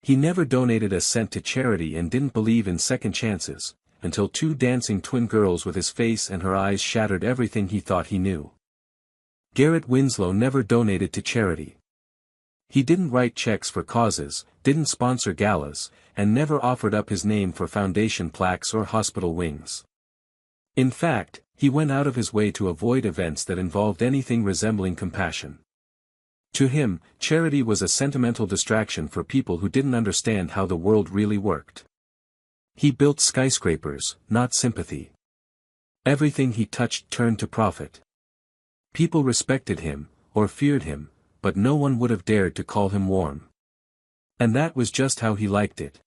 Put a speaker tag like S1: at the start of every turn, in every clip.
S1: He never donated a cent to charity and didn't believe in second chances, until two dancing twin girls with his face and her eyes shattered everything he thought he knew. Garrett Winslow never donated to charity. He didn't write checks for causes, didn't sponsor galas, and never offered up his name for foundation plaques or hospital wings. In fact, he went out of his way to avoid events that involved anything resembling compassion. To him, charity was a sentimental distraction for people who didn't understand how the world really worked. He built skyscrapers, not sympathy. Everything he touched turned to profit. People respected him, or feared him, but no one would have dared to call him warm. And that was just how he liked it.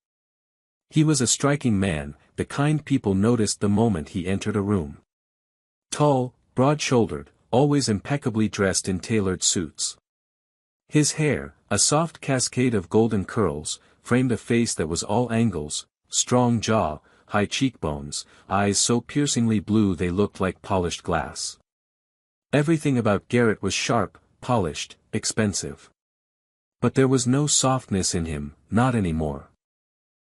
S1: He was a striking man, the kind people noticed the moment he entered a room. Tall, broad-shouldered, always impeccably dressed in tailored suits. His hair, a soft cascade of golden curls, framed a face that was all angles, strong jaw, high cheekbones, eyes so piercingly blue they looked like polished glass. Everything about Garrett was sharp, polished, expensive. But there was no softness in him, not anymore.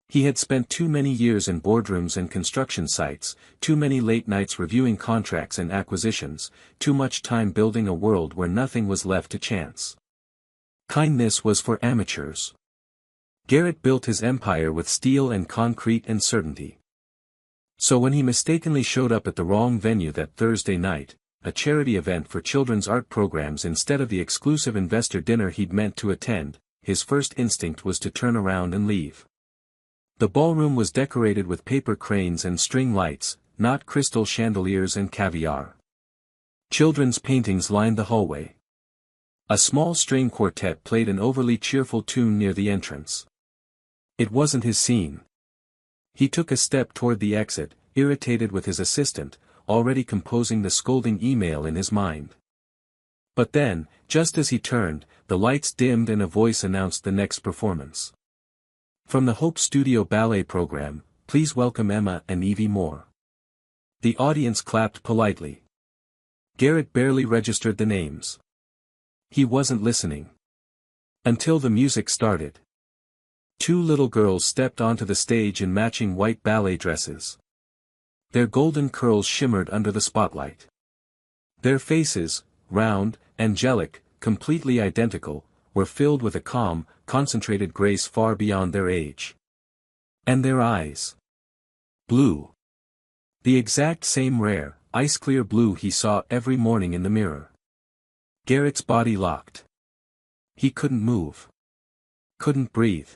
S1: He had spent too many years in boardrooms and construction sites, too many late nights reviewing contracts and acquisitions, too much time building a world where nothing was left to chance. Kindness was for amateurs. Garrett built his empire with steel and concrete and certainty. So when he mistakenly showed up at the wrong venue that Thursday night, a charity event for children's art programs instead of the exclusive investor dinner he'd meant to attend, his first instinct was to turn around and leave. The ballroom was decorated with paper cranes and string lights, not crystal chandeliers and caviar. Children's paintings lined the hallway. A small string quartet played an overly cheerful tune near the entrance. It wasn't his scene. He took a step toward the exit, irritated with his assistant, already composing the scolding email in his mind. But then, just as he turned, the lights dimmed and a voice announced the next performance. From the Hope Studio Ballet program, please welcome Emma and Evie Moore. The audience clapped politely. Garrett barely registered the names. He wasn't listening. Until the music started. Two little girls stepped onto the stage in matching white ballet dresses. Their golden curls shimmered under the spotlight. Their faces, round, angelic, completely identical, were filled with a calm, concentrated grace far beyond their age. And their eyes. Blue. The exact same rare, ice-clear blue he saw every morning in the mirror. Garrett's body locked. He couldn't move. Couldn't breathe.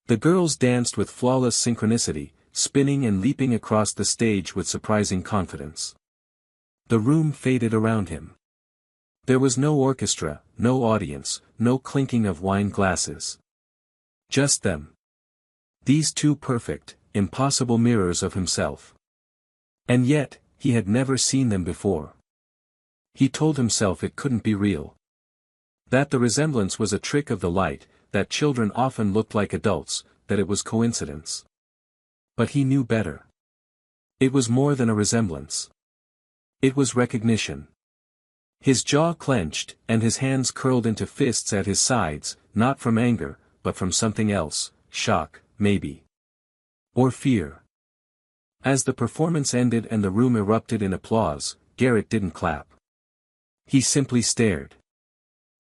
S1: The girls danced with flawless synchronicity, spinning and leaping across the stage with surprising confidence. The room faded around him. There was no orchestra, no audience, no clinking of wine glasses. Just them. These two perfect, impossible mirrors of himself. And yet, he had never seen them before. He told himself it couldn't be real. That the resemblance was a trick of the light, that children often looked like adults, that it was coincidence. But he knew better. It was more than a resemblance. It was recognition. His jaw clenched, and his hands curled into fists at his sides, not from anger, but from something else, shock, maybe. Or fear. As the performance ended and the room erupted in applause, Garrett didn't clap. He simply stared.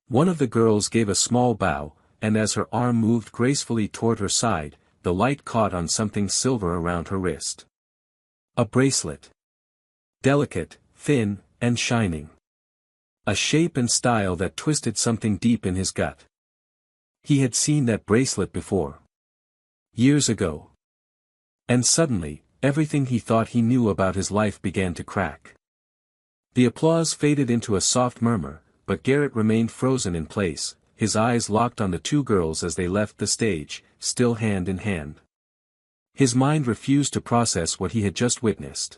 S1: One of the girls gave a small bow, and as her arm moved gracefully toward her side, the light caught on something silver around her wrist. A bracelet. Delicate, thin, and shining. A shape and style that twisted something deep in his gut. He had seen that bracelet before. Years ago. And suddenly, everything he thought he knew about his life began to crack. The applause faded into a soft murmur, but Garrett remained frozen in place, his eyes locked on the two girls as they left the stage, still hand in hand. His mind refused to process what he had just witnessed.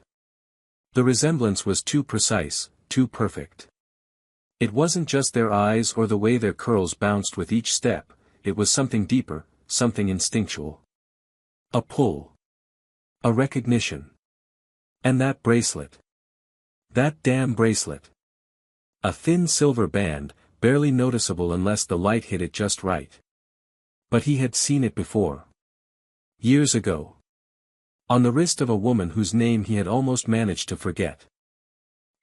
S1: The resemblance was too precise, too perfect. It wasn't just their eyes or the way their curls bounced with each step, it was something deeper, something instinctual. A pull. A recognition. And that bracelet. That damn bracelet. A thin silver band, barely noticeable unless the light hit it just right. But he had seen it before. Years ago. On the wrist of a woman whose name he had almost managed to forget.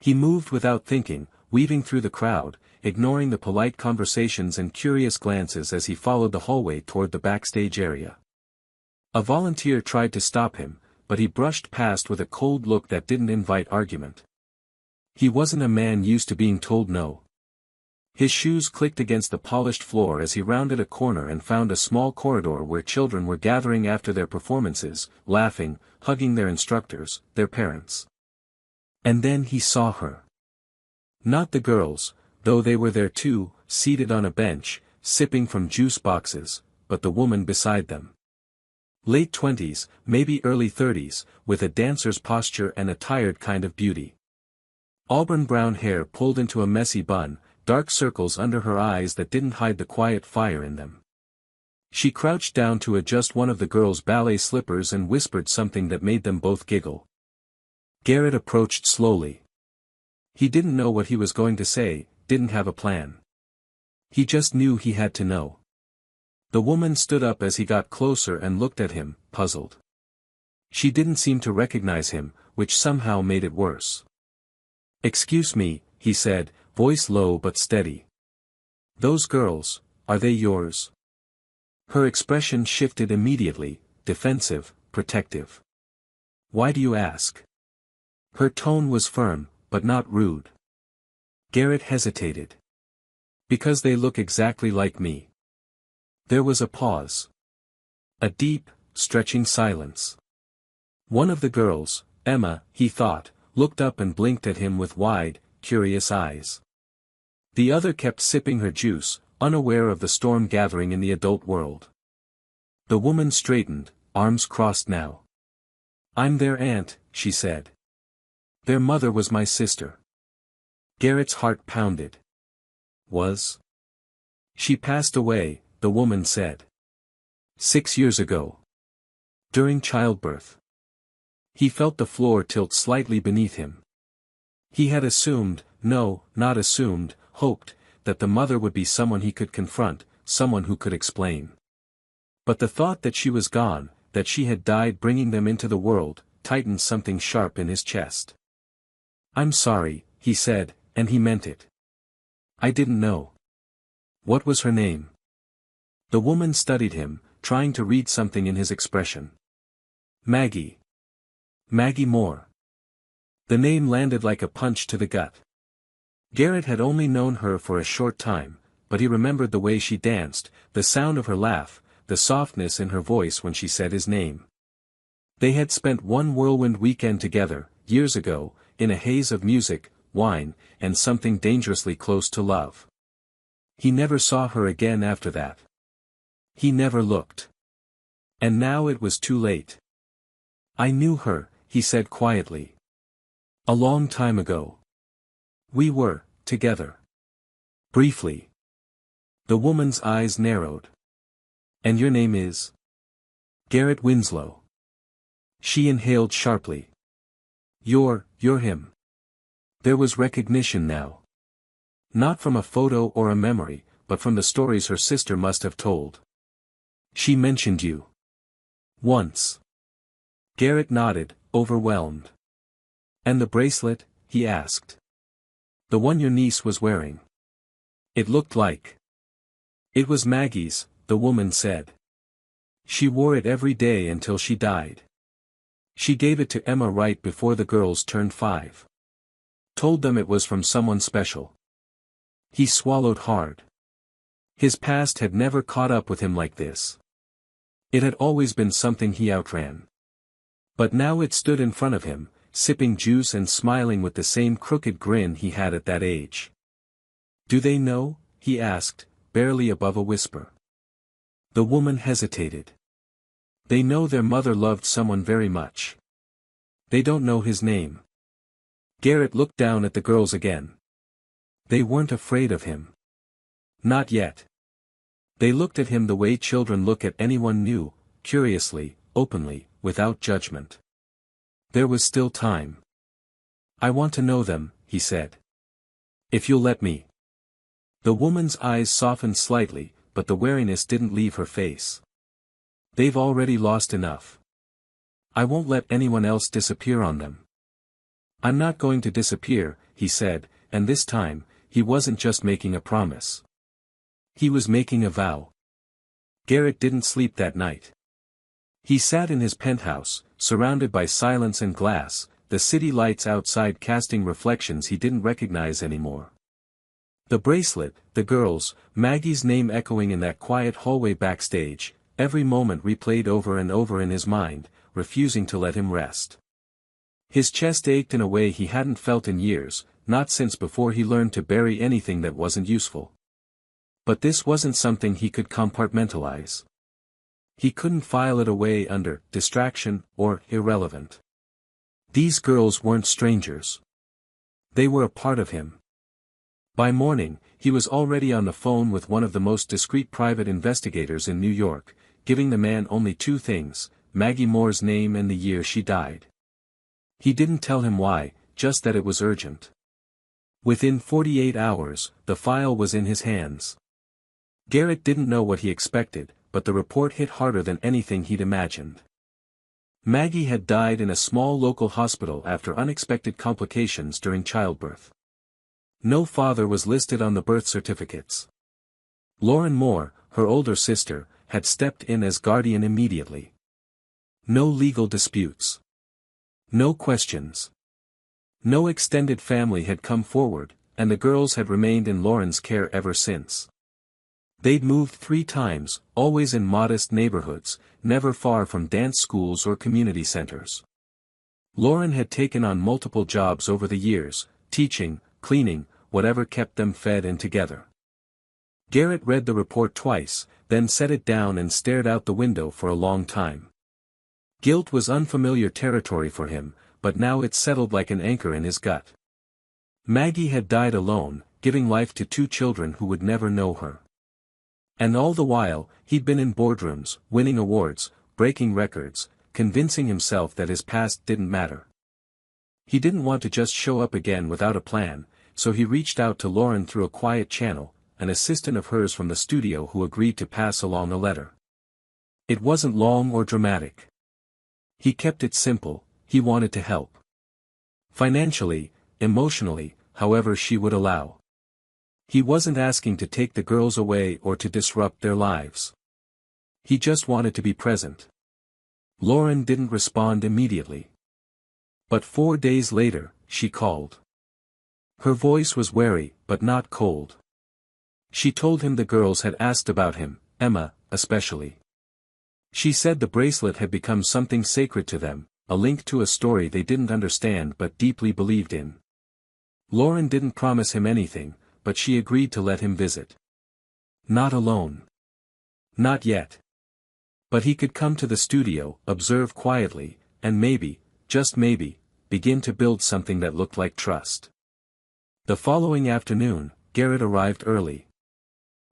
S1: He moved without thinking, weaving through the crowd, ignoring the polite conversations and curious glances as he followed the hallway toward the backstage area. A volunteer tried to stop him, but he brushed past with a cold look that didn't invite argument. He wasn't a man used to being told no. His shoes clicked against the polished floor as he rounded a corner and found a small corridor where children were gathering after their performances, laughing, hugging their instructors, their parents. And then he saw her. Not the girls, though they were there too, seated on a bench, sipping from juice boxes, but the woman beside them. Late 20s, maybe early 30s, with a dancer's posture and a tired kind of beauty. Auburn brown hair pulled into a messy bun, dark circles under her eyes that didn't hide the quiet fire in them. She crouched down to adjust one of the girl's ballet slippers and whispered something that made them both giggle. Garrett approached slowly. He didn't know what he was going to say, didn't have a plan. He just knew he had to know. The woman stood up as he got closer and looked at him, puzzled. She didn't seem to recognize him, which somehow made it worse. "Excuse me," he said, voice low but steady. "Those girls, are they yours?" Her expression shifted immediately, defensive, protective. "Why do you ask?" Her tone was firm, but not rude. Garrett hesitated. "Because they look exactly like me." There was a pause. A deep, stretching silence. One of the girls, Emma, he thought, looked up and blinked at him with wide, curious eyes. The other kept sipping her juice, unaware of the storm gathering in the adult world. The woman straightened, arms crossed now. "I'm their aunt," she said. "Their mother was my sister." Garrett's heart pounded. "Was?" "She passed away," the woman said. 6 years ago. During childbirth. He felt the floor tilt slightly beneath him. He had assumed, no, not assumed, hoped, that the mother would be someone he could confront, someone who could explain. But the thought that she was gone, that she had died bringing them into the world, tightened something sharp in his chest. "I'm sorry," he said, and he meant it. "I didn't know." "What was her name?" The woman studied him, trying to read something in his expression. "Maggie. Maggie Moore." The name landed like a punch to the gut. Garrett had only known her for a short time, but he remembered the way she danced, the sound of her laugh, the softness in her voice when she said his name. They had spent one whirlwind weekend together, years ago, in a haze of music, wine, and something dangerously close to love. He never saw her again after that. He never looked. And now it was too late. "I knew her," he said quietly. "A long time ago. We were, together. Briefly." The woman's eyes narrowed. "And your name is?" "Garrett Winslow." She inhaled sharply. You're him." There was recognition now. Not from a photo or a memory, but from the stories her sister must have told. "She mentioned you. Once." Garrett nodded, overwhelmed. "And the bracelet?" he asked. "The one your niece was wearing." It looked like. "It was Maggie's," the woman said. "She wore it every day until she died. She gave it to Emma right before the girls turned 5. Told them it was from someone special." He swallowed hard. His past had never caught up with him like this. It had always been something he outran. But now it stood in front of him, sipping juice and smiling with the same crooked grin he had at that age. "Do they know?" he asked, barely above a whisper. The woman hesitated. "They know their mother loved someone very much. They don't know his name." Garrett looked down at the girls again. They weren't afraid of him. Not yet. They looked at him the way children look at anyone new, curiously, openly, without judgment. There was still time. "I want to know them," he said. "If you'll let me." The woman's eyes softened slightly, but the wariness didn't leave her face. "They've already lost enough. I won't let anyone else disappear on them." "I'm not going to disappear," he said, and this time, he wasn't just making a promise. He was making a vow. Garrett didn't sleep that night. He sat in his penthouse, surrounded by silence and glass, the city lights outside casting reflections he didn't recognize anymore. The bracelet, the girls, Maggie's name echoing in that quiet hallway backstage, every moment replayed over and over in his mind, refusing to let him rest. His chest ached in a way he hadn't felt in years, not since before he learned to bury anything that wasn't useful. But this wasn't something he could compartmentalize. He couldn't file it away under distraction or irrelevant. These girls weren't strangers. They were a part of him. By morning, he was already on the phone with one of the most discreet private investigators in New York, giving the man only two things: Maggie Moore's name and the year she died. He didn't tell him why, just that it was urgent. Within 48 hours, the file was in his hands. Garrett didn't know what he expected, but the report hit harder than anything he'd imagined. Maggie had died in a small local hospital after unexpected complications during childbirth. No father was listed on the birth certificates. Lauren Moore, her older sister, had stepped in as guardian immediately. No legal disputes. No questions. No extended family had come forward, and the girls had remained in Lauren's care ever since. They'd moved 3 times, always in modest neighborhoods, never far from dance schools or community centers. Lauren had taken on multiple jobs over the years, teaching, cleaning, whatever kept them fed and together. Garrett read the report twice, then set it down and stared out the window for a long time. Guilt was unfamiliar territory for him, but now it settled like an anchor in his gut. Maggie had died alone, giving life to 2 children who would never know her. And all the while, he'd been in boardrooms, winning awards, breaking records, convincing himself that his past didn't matter. He didn't want to just show up again without a plan, so he reached out to Lauren through a quiet channel, an assistant of hers from the studio who agreed to pass along a letter. It wasn't long or dramatic. He kept it simple: he wanted to help. Financially, emotionally, however she would allow. He wasn't asking to take the girls away or to disrupt their lives. He just wanted to be present. Lauren didn't respond immediately. But 4 days later, she called. Her voice was wary, but not cold. She told him the girls had asked about him, Emma, especially. She said the bracelet had become something sacred to them, a link to a story they didn't understand but deeply believed in. Lauren didn't promise him anything, but she agreed to let him visit. Not alone. Not yet. But he could come to the studio, observe quietly, and maybe, just maybe, begin to build something that looked like trust. The following afternoon, Garrett arrived early.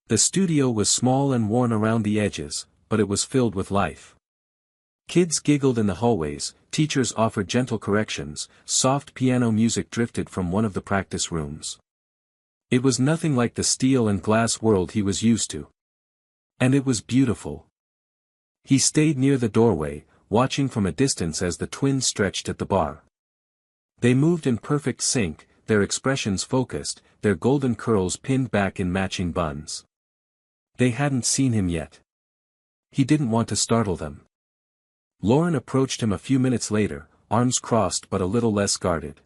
S1: The studio was small and worn around the edges, but it was filled with life. Kids giggled in the hallways, teachers offered gentle corrections, soft piano music drifted from one of the practice rooms. It was nothing like the steel and glass world he was used to. And it was beautiful. He stayed near the doorway, watching from a distance as the twins stretched at the bar. They moved in perfect sync, their expressions focused, their golden curls pinned back in matching buns. They hadn't seen him yet. He didn't want to startle them. Lauren approached him a few minutes later, arms crossed but a little less guarded.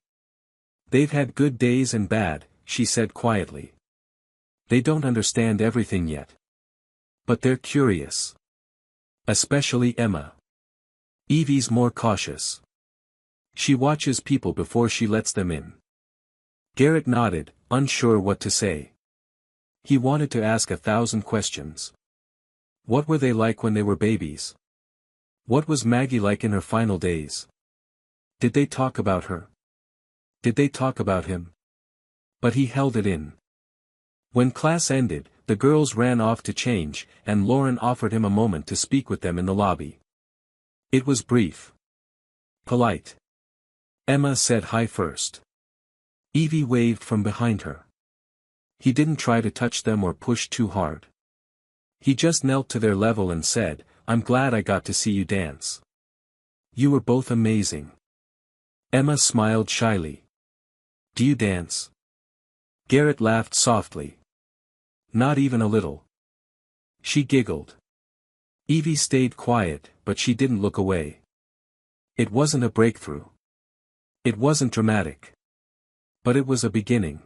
S1: "They've had good days and bad," she said quietly. "They don't understand everything yet. But they're curious. Especially Emma. Evie's more cautious. She watches people before she lets them in." Garrett nodded, unsure what to say. He wanted to ask 1,000 questions. What were they like when they were babies? What was Maggie like in her final days? Did they talk about her? Did they talk about him? But he held it in. When class ended, the girls ran off to change, and Lauren offered him a moment to speak with them in the lobby. It was brief. Polite. Emma said hi first. Evie waved from behind her. He didn't try to touch them or push too hard. He just knelt to their level and said, "I'm glad I got to see you dance. You were both amazing." Emma smiled shyly. "Do you dance?" Garrett laughed softly. "Not even a little." She giggled. Evie stayed quiet, but she didn't look away. It wasn't a breakthrough. It wasn't dramatic. But it was a beginning.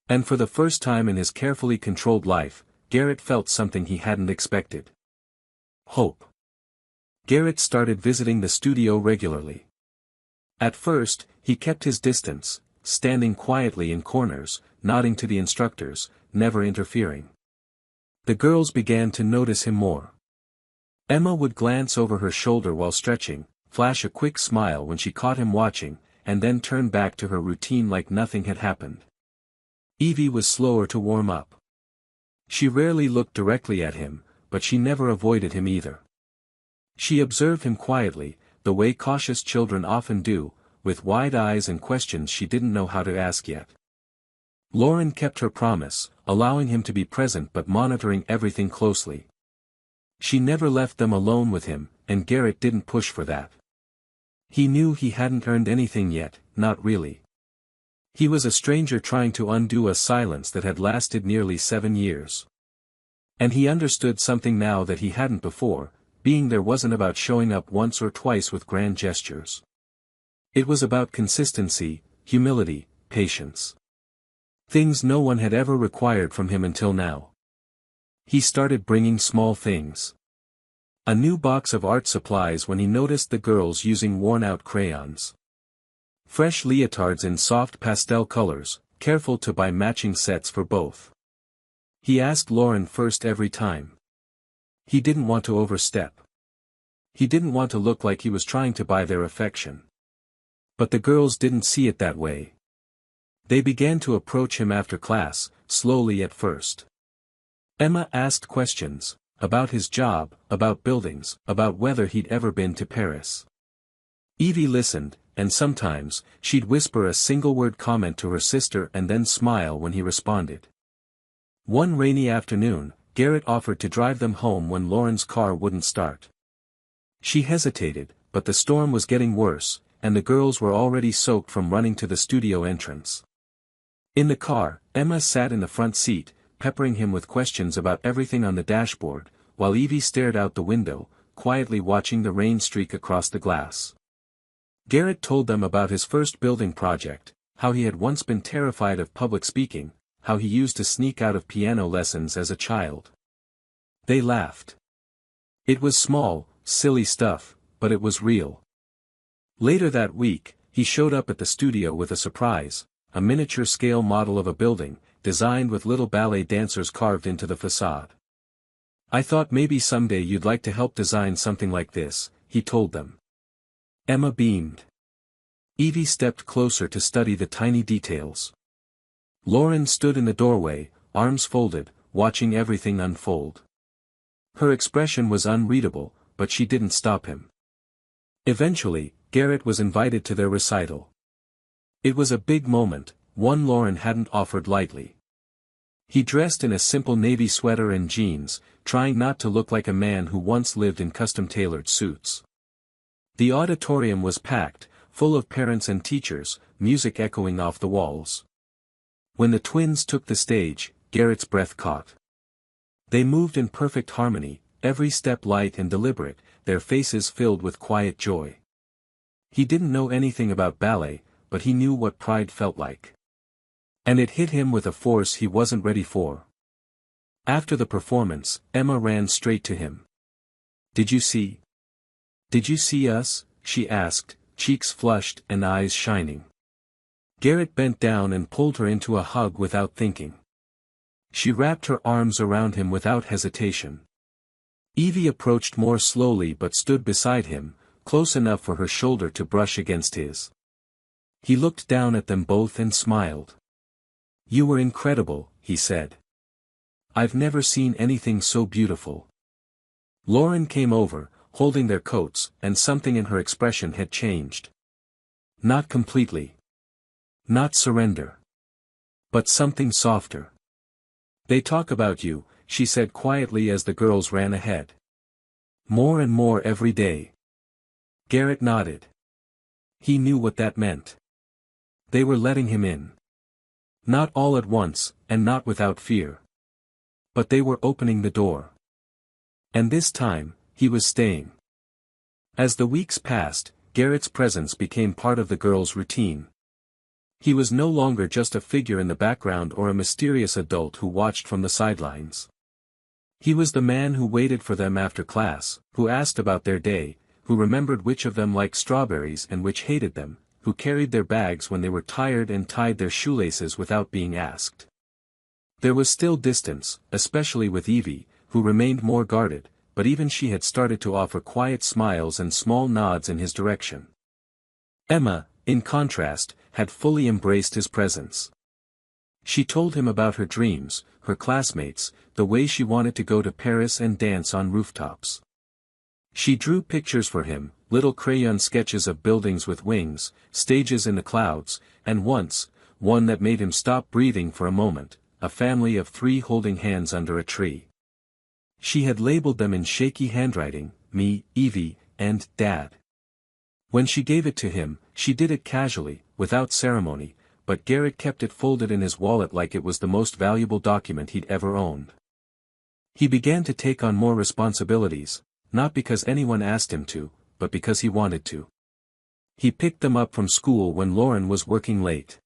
S1: And for the first time in his carefully controlled life, Garrett felt something he hadn't expected. Hope. Garrett started visiting the studio regularly. At first, he kept his distance, standing quietly in corners, nodding to the instructors, never interfering. The girls began to notice him more. Emma would glance over her shoulder while stretching, flash a quick smile when she caught him watching, and then turn back to her routine like nothing had happened. Evie was slower to warm up. She rarely looked directly at him, but she never avoided him either. She observed him quietly, the way cautious children often do, with wide eyes and questions she didn't know how to ask yet. Lauren kept her promise, allowing him to be present but monitoring everything closely. She never left them alone with him, and Garrett didn't push for that. He knew he hadn't earned anything yet, not really. He was a stranger trying to undo a silence that had lasted nearly 7 years. And he understood something now that he hadn't before, being there wasn't about showing up once or twice with grand gestures. It was about consistency, humility, patience. Things no one had ever required from him until now. He started bringing small things. A new box of art supplies when he noticed the girls using worn-out crayons. Fresh leotards in soft pastel colors, careful to buy matching sets for both. He asked Lauren first every time. He didn't want to overstep. He didn't want to look like he was trying to buy their affection. But the girls didn't see it that way. They began to approach him after class, slowly at first. Emma asked questions, about his job, about buildings, about whether he'd ever been to Paris. Evie listened, and sometimes, she'd whisper a single-word comment to her sister and then smile when he responded. One rainy afternoon, Garrett offered to drive them home when Lauren's car wouldn't start. She hesitated, but the storm was getting worse, and the girls were already soaked from running to the studio entrance. In the car, Emma sat in the front seat, peppering him with questions about everything on the dashboard, while Evie stared out the window, quietly watching the rain streak across the glass. Garrett told them about his first building project, how he had once been terrified of public speaking, how he used to sneak out of piano lessons as a child. They laughed. It was small, silly stuff, but it was real. Later that week, he showed up at the studio with a surprise, a miniature-scale model of a building, designed with little ballet dancers carved into the facade. "I thought maybe someday you'd like to help design something like this," he told them. Emma beamed. Evie stepped closer to study the tiny details. Lauren stood in the doorway, arms folded, watching everything unfold. Her expression was unreadable, but she didn't stop him. Eventually, Garrett was invited to their recital. It was a big moment, one Lauren hadn't offered lightly. He dressed in a simple navy sweater and jeans, trying not to look like a man who once lived in custom-tailored suits. The auditorium was packed, full of parents and teachers, music echoing off the walls. When the twins took the stage, Garrett's breath caught. They moved in perfect harmony, every step light and deliberate, their faces filled with quiet joy. He didn't know anything about ballet, but he knew what pride felt like. And it hit him with a force he wasn't ready for. After the performance, Emma ran straight to him. "Did you see? Did you see us?" she asked, cheeks flushed and eyes shining. Garrett bent down and pulled her into a hug without thinking. She wrapped her arms around him without hesitation. Evie approached more slowly but stood beside him, close enough for her shoulder to brush against his. He looked down at them both and smiled. "You were incredible," he said. "I've never seen anything so beautiful." Lauren came over, holding their coats, and something in her expression had changed. Not completely. Not surrender. But something softer. "They talk about you," she said quietly as the girls ran ahead. More and more every day. Garrett nodded. He knew what that meant. They were letting him in. Not all at once, and not without fear. But they were opening the door. And this time, he was staying. As the weeks passed, Garrett's presence became part of the girls' routine. He was no longer just a figure in the background or a mysterious adult who watched from the sidelines. He was the man who waited for them after class, who asked about their day, who remembered which of them liked strawberries and which hated them, who carried their bags when they were tired and tied their shoelaces without being asked. There was still distance, especially with Evie, who remained more guarded, but even she had started to offer quiet smiles and small nods in his direction. Emma, in contrast, had fully embraced his presence. She told him about her dreams, her classmates, the way she wanted to go to Paris and dance on rooftops. She drew pictures for him, little crayon sketches of buildings with wings, stages in the clouds, and once, one that made him stop breathing for a moment, a family of 3 holding hands under a tree. She had labeled them in shaky handwriting, me, Evie, and Dad. When she gave it to him, she did it casually, without ceremony, but Garrett kept it folded in his wallet like it was the most valuable document he'd ever owned. He began to take on more responsibilities, not because anyone asked him to, but because he wanted to. He picked them up from school when Lauren was working late.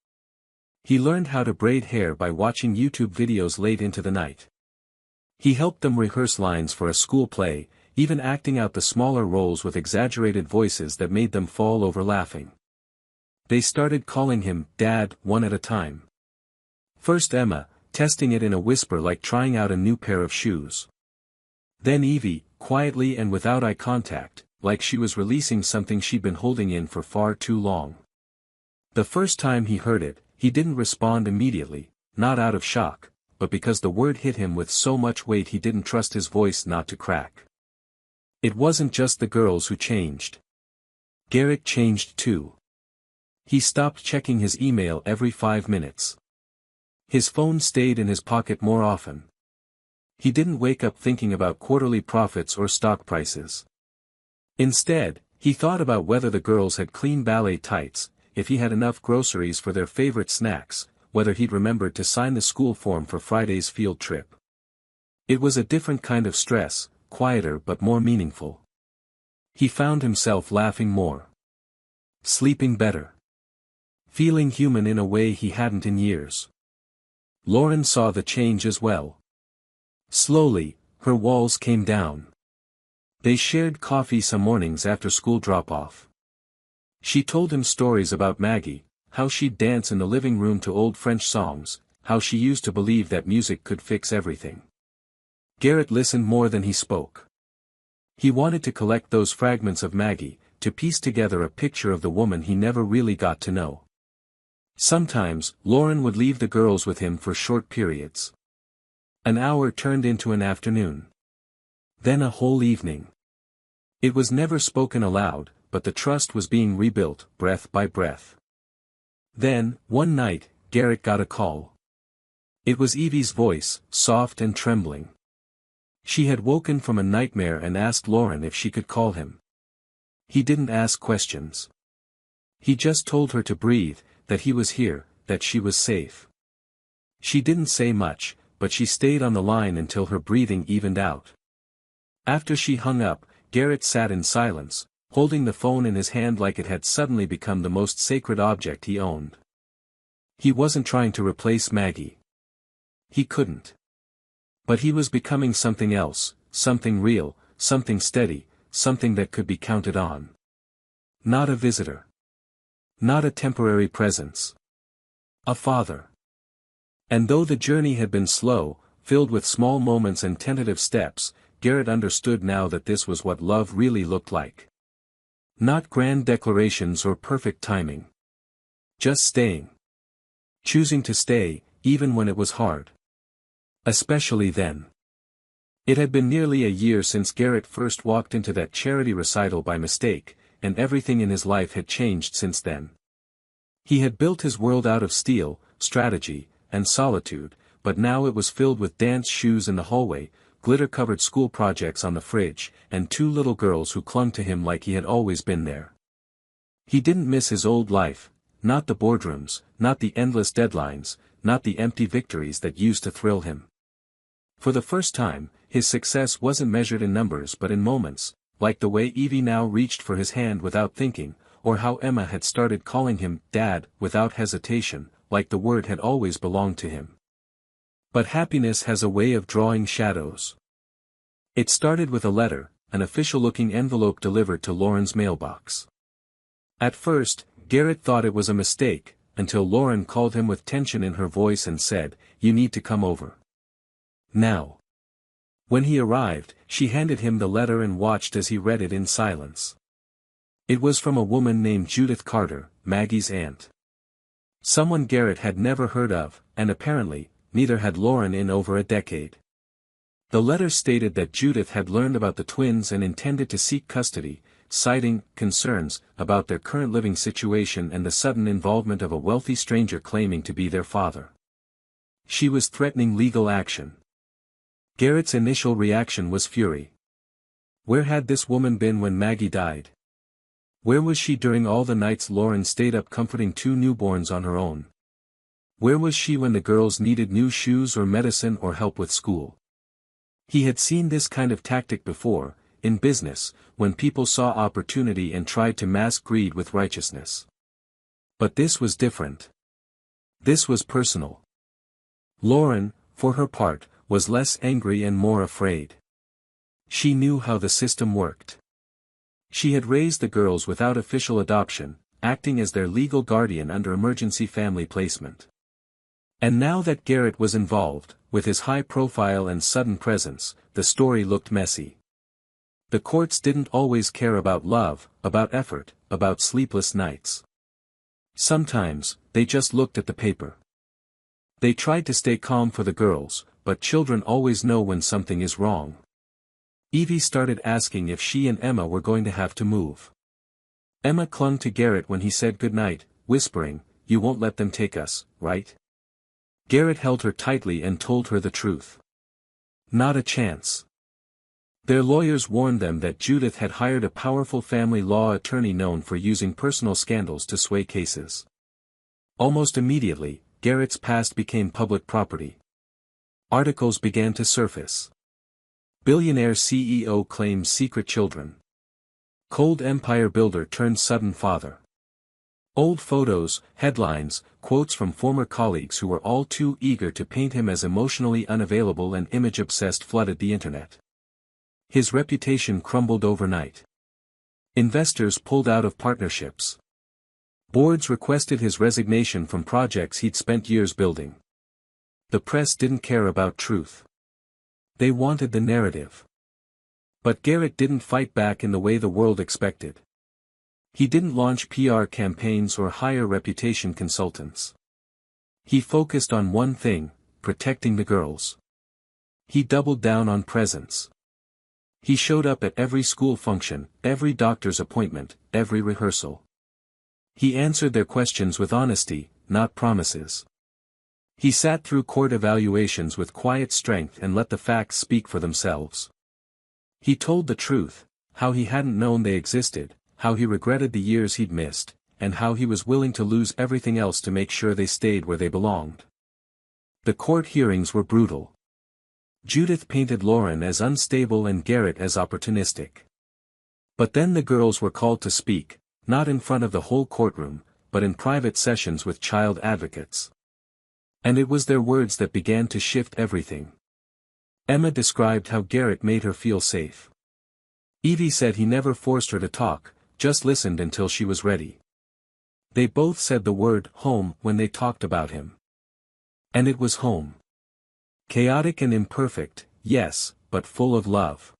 S1: He learned how to braid hair by watching YouTube videos late into the night. He helped them rehearse lines for a school play, even acting out the smaller roles with exaggerated voices that made them fall over laughing. They started calling him Dad one at a time. First Emma, testing it in a whisper like trying out a new pair of shoes. Then Evie, quietly and without eye contact, like she was releasing something she'd been holding in for far too long. The first time he heard it, he didn't respond immediately, not out of shock, but because the word hit him with so much weight he didn't trust his voice not to crack. It wasn't just the girls who changed. Garrett changed too. He stopped checking his email every 5 minutes. His phone stayed in his pocket more often. He didn't wake up thinking about quarterly profits or stock prices. Instead, he thought about whether the girls had clean ballet tights, if he had enough groceries for their favorite snacks, whether he'd remembered to sign the school form for Friday's field trip. It was a different kind of stress, quieter but more meaningful. He found himself laughing more. Sleeping better. Feeling human in a way he hadn't in years. Lauren saw the change as well. Slowly, her walls came down. They shared coffee some mornings after school drop-off. She told him stories about Maggie, how she'd dance in the living room to old French songs, how she used to believe that music could fix everything. Garrett listened more than he spoke. He wanted to collect those fragments of Maggie, to piece together a picture of the woman he never really got to know. Sometimes, Lauren would leave the girls with him for short periods. An hour turned into an afternoon. Then a whole evening. It was never spoken aloud, but the trust was being rebuilt, breath by breath. Then, one night, Garrett got a call. It was Evie's voice, soft and trembling. She had woken from a nightmare and asked Lauren if she could call him. He didn't ask questions. He just told her to breathe, that he was here, that she was safe. She didn't say much, but she stayed on the line until her breathing evened out. After she hung up, Garrett sat in silence, holding the phone in his hand like it had suddenly become the most sacred object he owned. He wasn't trying to replace Maggie. He couldn't. But he was becoming something else, something real, something steady, something that could be counted on. Not a visitor. Not a temporary presence. A father. And though the journey had been slow, filled with small moments and tentative steps, Garrett understood now that this was what love really looked like. Not grand declarations or perfect timing. Just staying. Choosing to stay, even when it was hard. Especially then. It had been nearly a year since Garrett first walked into that charity recital by mistake, and everything in his life had changed since then. He had built his world out of steel, strategy, and solitude, but now it was filled with dance shoes in the hallway, glitter-covered school projects on the fridge, and two little girls who clung to him like he had always been there. He didn't miss his old life, not the boardrooms, not the endless deadlines, not the empty victories that used to thrill him. For the first time, his success wasn't measured in numbers but in moments, like the way Evie now reached for his hand without thinking, or how Emma had started calling him Dad without hesitation, like the word had always belonged to him. But happiness has a way of drawing shadows. It started with a letter, an official-looking envelope delivered to Lauren's mailbox. At first, Garrett thought it was a mistake, until Lauren called him with tension in her voice and said, "You need to come over now." When he arrived, she handed him the letter and watched as he read it in silence. It was from a woman named Judith Carter, Maggie's aunt. Someone Garrett had never heard of, and apparently, neither had Lauren in over a decade. The letter stated that Judith had learned about the twins and intended to seek custody, citing concerns about their current living situation and the sudden involvement of a wealthy stranger claiming to be their father. She was threatening legal action. Garrett's initial reaction was fury. Where had this woman been when Maggie died? Where was she during all the nights Lauren stayed up comforting two newborns on her own? Where was she when the girls needed new shoes or medicine or help with school? He had seen this kind of tactic before, in business, when people saw opportunity and tried to mask greed with righteousness. But this was different. This was personal. Lauren, for her part, was less angry and more afraid. She knew how the system worked. She had raised the girls without official adoption, acting as their legal guardian under emergency family placement. And now that Garrett was involved, with his high profile and sudden presence, the story looked messy. The courts didn't always care about love, about effort, about sleepless nights. Sometimes, they just looked at the paper. They tried to stay calm for the girls, but children always know when something is wrong. Evie started asking if she and Emma were going to have to move. Emma clung to Garrett when he said goodnight, whispering, "You won't let them take us, right?" Garrett held her tightly and told her the truth. Not a chance. Their lawyers warned them that Judith had hired a powerful family law attorney known for using personal scandals to sway cases. Almost immediately, Garrett's past became public property. Articles began to surface. Billionaire CEO claims secret children. Cold empire builder turned sudden father. Old photos, headlines, quotes from former colleagues who were all too eager to paint him as emotionally unavailable and image-obsessed flooded the internet. His reputation crumbled overnight. Investors pulled out of partnerships. Boards requested his resignation from projects he'd spent years building. The press didn't care about truth. They wanted the narrative. But Garrett didn't fight back in the way the world expected. He didn't launch PR campaigns or hire reputation consultants. He focused on one thing, protecting the girls. He doubled down on presence. He showed up at every school function, every doctor's appointment, every rehearsal. He answered their questions with honesty, not promises. He sat through court evaluations with quiet strength and let the facts speak for themselves. He told the truth, how he hadn't known they existed, how he regretted the years he'd missed, and how he was willing to lose everything else to make sure they stayed where they belonged. The court hearings were brutal. Judith painted Lauren as unstable and Garrett as opportunistic. But then the girls were called to speak, not in front of the whole courtroom, but in private sessions with child advocates. And it was their words that began to shift everything. Emma described how Garrett made her feel safe. Evie said he never forced her to talk, just listened until she was ready. They both said the word home when they talked about him. And it was home. Chaotic and imperfect, yes, but full of love.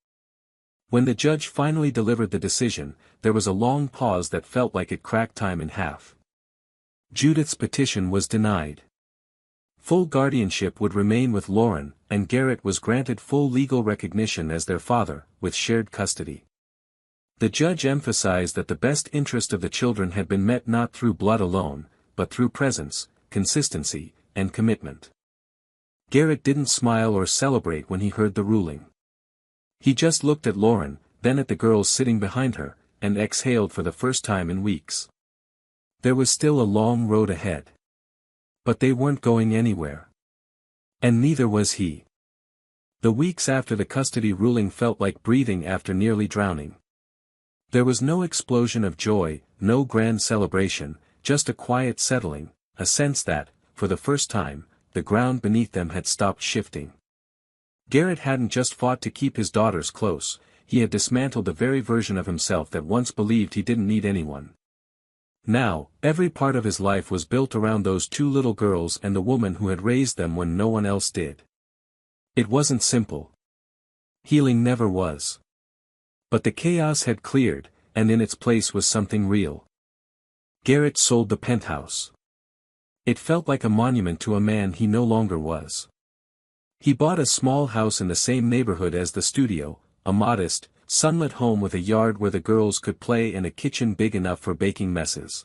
S1: When the judge finally delivered the decision, there was a long pause that felt like it cracked time in half. Judith's petition was denied. Full guardianship would remain with Lauren, and Garrett was granted full legal recognition as their father, with shared custody. The judge emphasized that the best interest of the children had been met not through blood alone, but through presence, consistency, and commitment. Garrett didn't smile or celebrate when he heard the ruling. He just looked at Lauren, then at the girls sitting behind her, and exhaled for the first time in weeks. There was still a long road ahead. But they weren't going anywhere. And neither was he. The weeks after the custody ruling felt like breathing after nearly drowning. There was no explosion of joy, no grand celebration, just a quiet settling, a sense that, for the first time, the ground beneath them had stopped shifting. Garrett hadn't just fought to keep his daughters close, he had dismantled the very version of himself that once believed he didn't need anyone. Now, every part of his life was built around those two little girls and the woman who had raised them when no one else did. It wasn't simple. Healing never was. But the chaos had cleared, and in its place was something real. Garrett sold the penthouse. It felt like a monument to a man he no longer was. He bought a small house in the same neighborhood as the studio, a modest, sunlit home with a yard where the girls could play and a kitchen big enough for baking messes.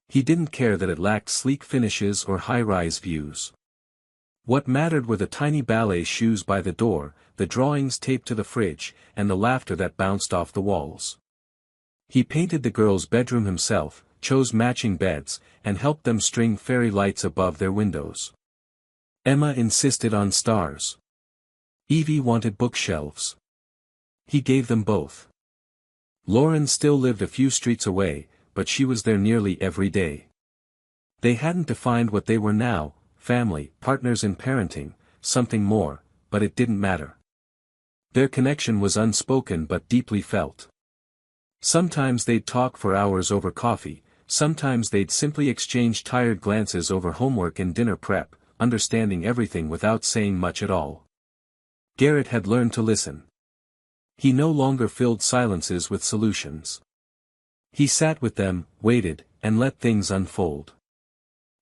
S1: He didn't care that it lacked sleek finishes or high-rise views. What mattered were the tiny ballet shoes by the door, the drawings taped to the fridge, and the laughter that bounced off the walls. He painted the girls' bedroom himself, chose matching beds, and helped them string fairy lights above their windows. Emma insisted on stars. Evie wanted bookshelves. He gave them both. Lauren still lived a few streets away, but she was there nearly every day. They hadn't defined what they were now, family, partners in parenting, something more, but it didn't matter. Their connection was unspoken but deeply felt. Sometimes they'd talk for hours over coffee, sometimes they'd simply exchange tired glances over homework and dinner prep, understanding everything without saying much at all. Garrett had learned to listen. He no longer filled silences with solutions. He sat with them, waited, and let things unfold.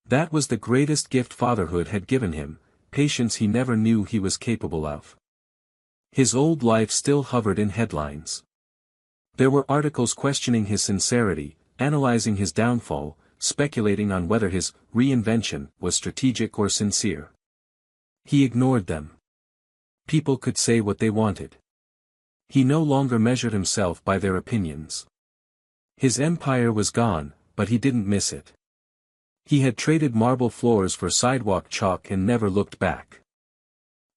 S1: That was the greatest gift fatherhood had given him, patience he never knew he was capable of. His old life still hovered in headlines. There were articles questioning his sincerity, analyzing his downfall, speculating on whether his reinvention was strategic or sincere. He ignored them. People could say what they wanted. He no longer measured himself by their opinions. His empire was gone, but he didn't miss it. He had traded marble floors for sidewalk chalk and never looked back.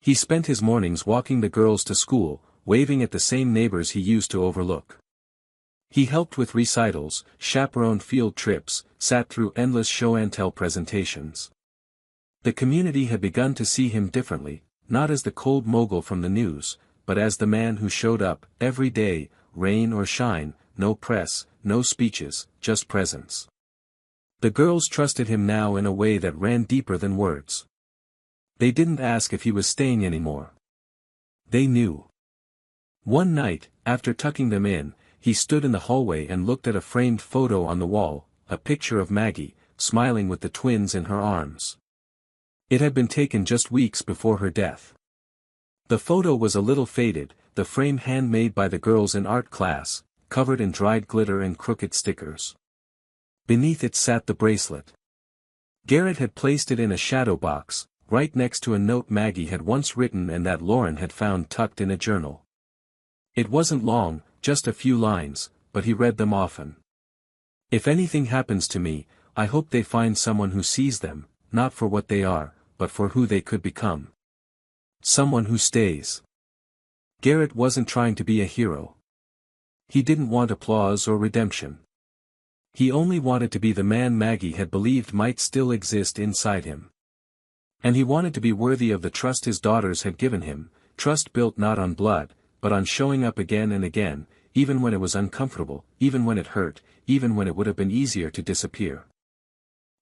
S1: He spent his mornings walking the girls to school, waving at the same neighbors he used to overlook. He helped with recitals, chaperoned field trips, sat through endless show-and-tell presentations. The community had begun to see him differently, not as the cold mogul from the news, but as the man who showed up, every day, rain or shine, no press, no speeches, just presence. The girls trusted him now in a way that ran deeper than words. They didn't ask if he was staying anymore. They knew. One night, after tucking them in, he stood in the hallway and looked at a framed photo on the wall, a picture of Maggie, smiling with the twins in her arms. It had been taken just weeks before her death. The photo was a little faded, the frame handmade by the girls in art class, covered in dried glitter and crooked stickers. Beneath it sat the bracelet. Garrett had placed it in a shadow box, right next to a note Maggie had once written and that Lauren had found tucked in a journal. It wasn't long, just a few lines, but he read them often. If anything happens to me, I hope they find someone who sees them, not for what they are, but for who they could become. Someone who stays. Garrett wasn't trying to be a hero. He didn't want applause or redemption. He only wanted to be the man Maggie had believed might still exist inside him. And he wanted to be worthy of the trust his daughters had given him, trust built not on blood, but on showing up again and again, even when it was uncomfortable, even when it hurt, even when it would have been easier to disappear.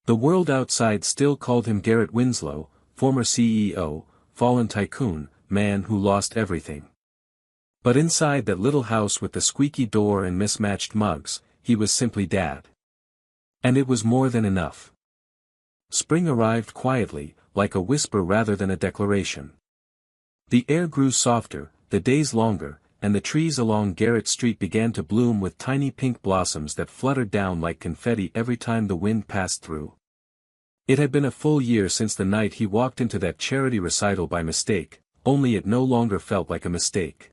S1: The world outside still called him Garrett Winslow, former CEO, fallen tycoon, man who lost everything. But inside that little house with the squeaky door and mismatched mugs, he was simply Dad. And it was more than enough. Spring arrived quietly, like a whisper rather than a declaration. The air grew softer, the days longer, and the trees along Garrett Street began to bloom with tiny pink blossoms that fluttered down like confetti every time the wind passed through. It had been a full year since the night he walked into that charity recital by mistake, only it no longer felt like a mistake.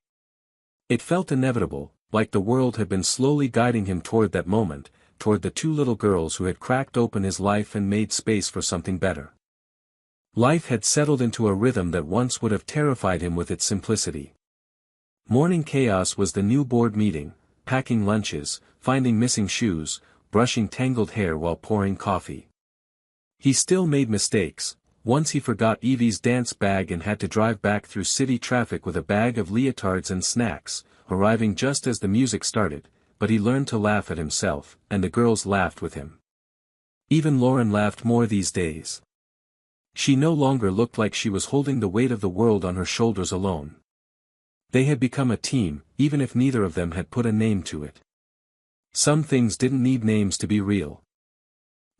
S1: It felt inevitable, like the world had been slowly guiding him toward that moment, toward the two little girls who had cracked open his life and made space for something better. Life had settled into a rhythm that once would have terrified him with its simplicity. Morning chaos was the new board meeting, packing lunches, finding missing shoes, brushing tangled hair while pouring coffee. He still made mistakes. Once he forgot Evie's dance bag and had to drive back through city traffic with a bag of leotards and snacks, arriving just as the music started, but he learned to laugh at himself, and the girls laughed with him. Even Lauren laughed more these days. She no longer looked like she was holding the weight of the world on her shoulders alone. They had become a team, even if neither of them had put a name to it. Some things didn't need names to be real.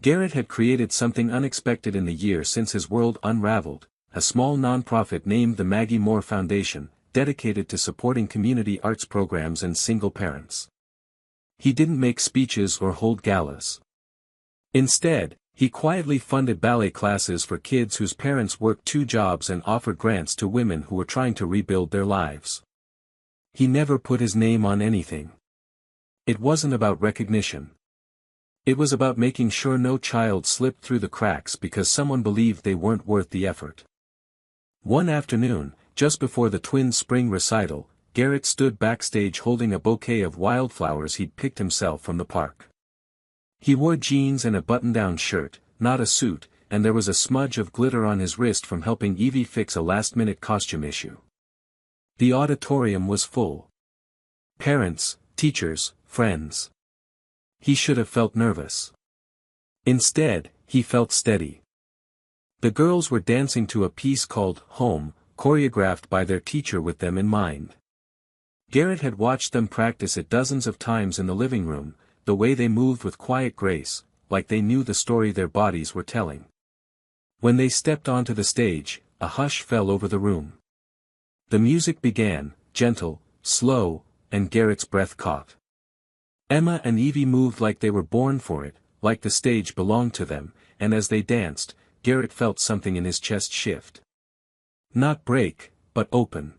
S1: Garrett had created something unexpected in the year since his world unraveled, a small nonprofit named the Maggie Moore Foundation, dedicated to supporting community arts programs and single parents. He didn't make speeches or hold galas. Instead, he quietly funded ballet classes for kids whose parents worked 2 jobs and offered grants to women who were trying to rebuild their lives. He never put his name on anything. It wasn't about recognition. It was about making sure no child slipped through the cracks because someone believed they weren't worth the effort. One afternoon, just before the twins' spring recital, Garrett stood backstage holding a bouquet of wildflowers he'd picked himself from the park. He wore jeans and a button-down shirt, not a suit, and there was a smudge of glitter on his wrist from helping Evie fix a last-minute costume issue. The auditorium was full. Parents, teachers, friends. He should have felt nervous. Instead, he felt steady. The girls were dancing to a piece called Home, choreographed by their teacher with them in mind. Garrett had watched them practice it dozens of times in the living room, the way they moved with quiet grace, like they knew the story their bodies were telling. When they stepped onto the stage, a hush fell over the room. The music began, gentle, slow, and Garrett's breath caught. Emma and Evie moved like they were born for it, like the stage belonged to them, and as they danced, Garrett felt something in his chest shift. Not break, but open.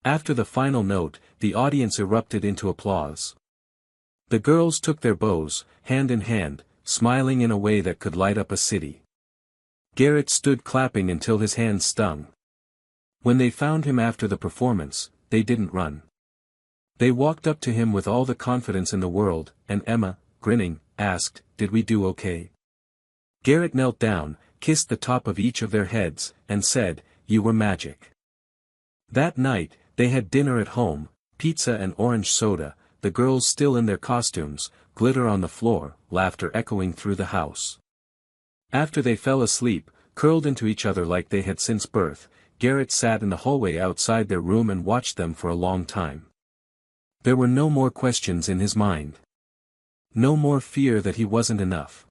S1: After the final note, the audience erupted into applause. The girls took their bows, hand in hand, smiling in a way that could light up a city. Garrett stood clapping until his hands stung. When they found him after the performance, they didn't run. They walked up to him with all the confidence in the world, and Emma, grinning, asked, "Did we do okay?" Garrett knelt down, kissed the top of each of their heads, and said, "You were magic." That night, they had dinner at home, pizza and orange soda, the girls still in their costumes, glitter on the floor, laughter echoing through the house. After they fell asleep, curled into each other like they had since birth, Garrett sat in the hallway outside their room and watched them for a long time. There were no more questions in his mind. No more fear that he wasn't enough.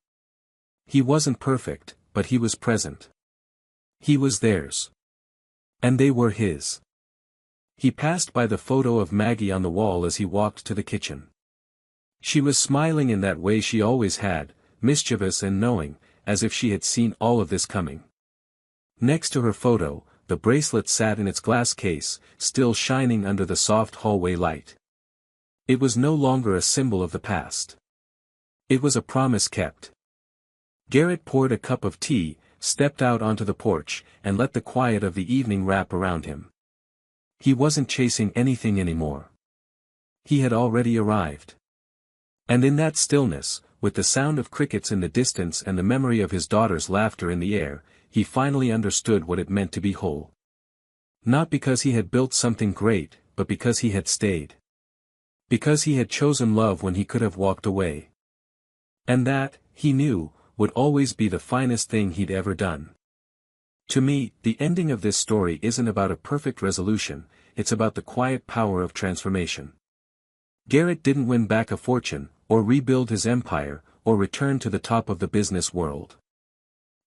S1: He wasn't perfect, but he was present. He was theirs. And they were his. He passed by the photo of Maggie on the wall as he walked to the kitchen. She was smiling in that way she always had, mischievous and knowing, as if she had seen all of this coming. Next to her photo, the bracelet sat in its glass case, still shining under the soft hallway light. It was no longer a symbol of the past. It was a promise kept. Garrett poured a cup of tea, stepped out onto the porch, and let the quiet of the evening wrap around him. He wasn't chasing anything anymore. He had already arrived. And in that stillness, with the sound of crickets in the distance and the memory of his daughter's laughter in the air, he finally understood what it meant to be whole. Not because he had built something great, but because he had stayed. Because he had chosen love when he could have walked away. And that, he knew, would always be the finest thing he'd ever done. To me, the ending of this story isn't about a perfect resolution, it's about the quiet power of transformation. Garrett didn't win back a fortune, or rebuild his empire, or return to the top of the business world.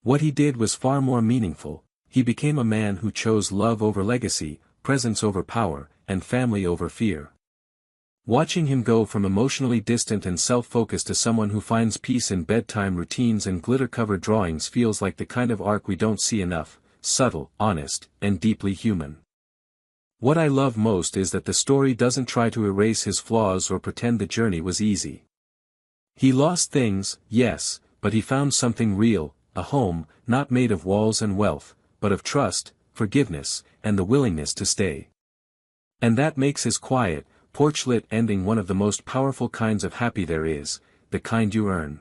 S1: What he did was far more meaningful. He became a man who chose love over legacy, presence over power, and family over fear. Watching him go from emotionally distant and self-focused to someone who finds peace in bedtime routines and glitter-covered drawings feels like the kind of arc we don't see enough, subtle, honest, and deeply human. What I love most is that the story doesn't try to erase his flaws or pretend the journey was easy. He lost things, yes, but he found something real, a home, not made of walls and wealth, but of trust, forgiveness, and the willingness to stay. And that makes his quiet, porch-lit ending one of the most powerful kinds of happy there is, the kind you earn.